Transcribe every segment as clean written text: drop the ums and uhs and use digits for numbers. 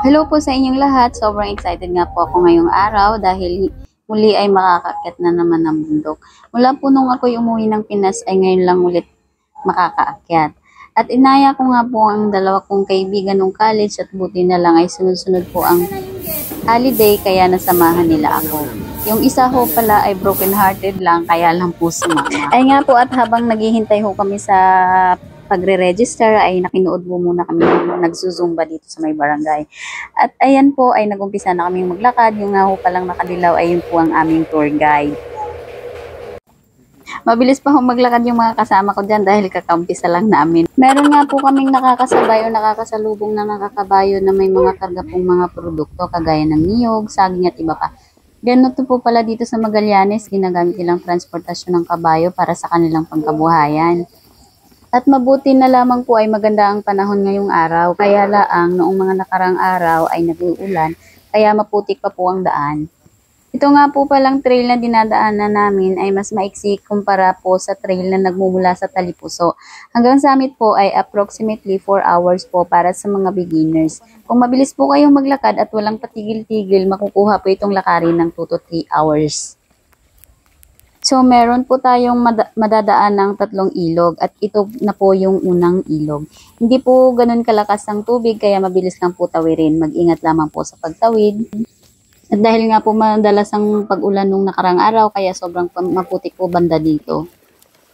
Hello po sa inyong lahat. Sobrang excited nga po ako ngayong araw dahil muli ay makakaakyat na naman ng bundok. Mula po nung ako'y umuwi ng Pinas ay ngayon lang ulit makakaakyat. At inaya ko nga po ang dalawa kong kaibigan nung college at buti na lang ay sunod-sunod po ang holiday kaya nasamahan nila ako. Yung isa ho pala ay broken hearted lang kaya lang po sumama. Ay nga po at habang naghihintay ho kami sa pagre-register ay nakinood po muna kami nagzuzumba dito sa may barangay. At ayan po ay nagumpisa na kaming maglakad. Yung nga ho palang nakadilaw ay yun po ang aming tour guide. Mabilis pa ho maglakad yung mga kasama ko dyan dahil kakampisa lang namin. Meron nga po kaming nakakasabay o nakakasalubong na nakakabayo na may mga karga pong mga produkto kagaya ng niyog, saging at iba pa. Ganito po pala dito sa Magallanes, ginagamit nilang transportasyon ng kabayo para sa kanilang pangkabuhayan. At mabuti na lamang po ay maganda ang panahon ngayong araw, kaya laang noong mga nakarang araw ay nag-uulan, kaya maputik pa po ang daan. Ito nga po palang trail na dinadaanan namin ay mas maiksi kumpara po sa trail na nagmumula sa Talipuso. Hanggang summit po ay approximately 4 hours po para sa mga beginners. Kung mabilis po kayong maglakad at walang patigil-tigil, makukuha po itong lakarin ng 2 to 3 hours. So, meron po tayong madadaan ng 3 ilog at ito na po yung unang ilog. Hindi po ganun kalakas ang tubig kaya mabilis lang po tawirin. Mag-ingat lamang po sa pagtawid. At dahil nga po madalas ang pag-ulan nung nakarang araw kaya sobrang maputik po banda dito.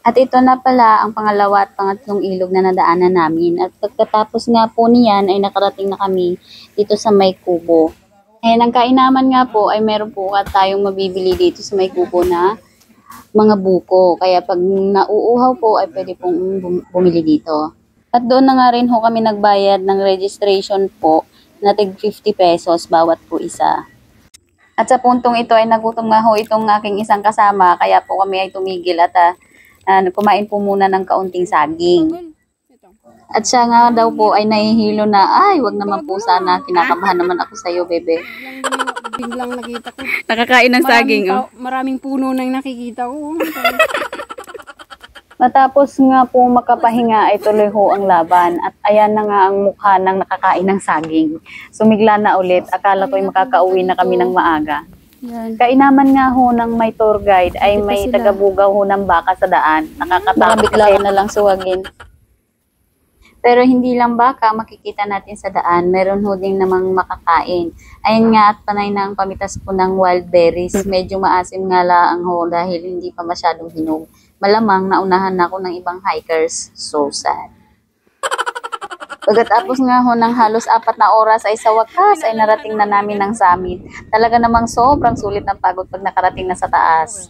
At ito na pala ang pangalawa at pangatlong ilog na nadaanan namin. At pagkatapos nga po niyan ay nakarating na kami dito sa May Kubo. Ayan, ang kainaman nga po ay meron po tayong mabibili dito sa May Kubo na mga buko. Kaya pag nauuhaw po ay pwede pong bumili dito. At doon na nga rin ho kami nagbayad ng registration po na tig 50 pesos bawat po isa. At sa puntong ito ay nagutom nga ho itong aking isang kasama kaya po kami ay tumigil at kumain po muna ng kaunting saging. At siya nga daw po ay nahihilo na, ay wag naman po sana, kinakabahan naman ako sa iyo, bebe. Biglang nakita ko. Nakakain ng saging, oh. Maraming puno nang nakikita ko. Matapos nga po makapahinga ay tuloy ho ang laban at ayan na nga ang mukha ng nakakain ng saging. Sumigla na ulit, akala ko'y makakauwi na kami ng maaga. Yan. Kainaman nga ho ng may tour guide ay may tagabugaw ho ng baka sa daan. Nakakatakot kasi na lang suwagin. Pero hindi lang baka makikita natin sa daan, meron ho din namang makakain. Ayun nga at panay na ang pamitas po ng wild berries. Medyo maasim nga lang ho dahil hindi pa masyadong hinog. Malamang naunahan na ako ng ibang hikers. So sad. Pagkatapos nga ho ng halos 4 na oras ay sa wakas ay narating na namin ng summit. Talaga namang sobrang sulit ng pagod pag nakarating na sa taas.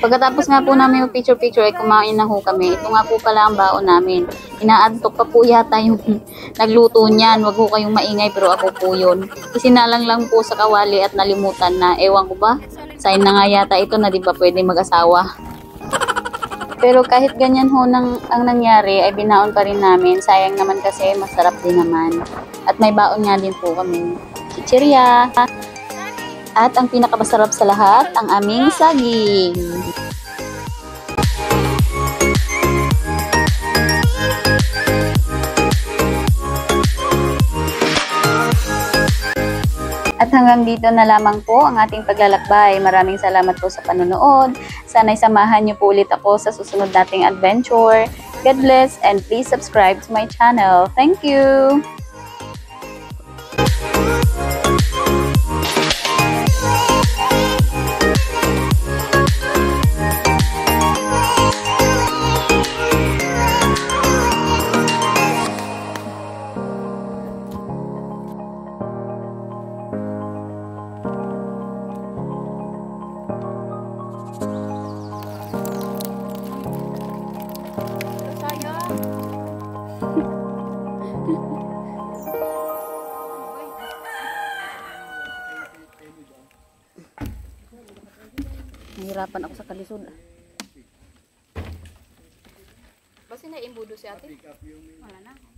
Pagkatapos nga po namin yung picture-picture ay kumain na ho kami. Ito nga po pala ang baon namin. Inaantok pa po yata yung nagluto niyan. Wag ho kayong maingay pero ako po yun. Isinalang lang po sa kawali at nalimutan na. Ewan ko ba? Sign na nga yata ito na di ba pwede mag-asawa. Pero kahit ganyan ho ang nangyari ay binaon pa rin namin. Sayang naman kasi masarap din naman. At may baon nga din po kami. Chichirya! At ang pinakamasarap sa lahat, ang aming saging. At hanggang dito na lamang po ang ating paglalakbay. Maraming salamat po sa panonood. Sana'y samahan niyo po ulit ako sa susunod nating adventure. God bless and please subscribe to my channel. Thank you! Nahirapan ako sa kalisod. Basta na imbudo si ate? Wala na.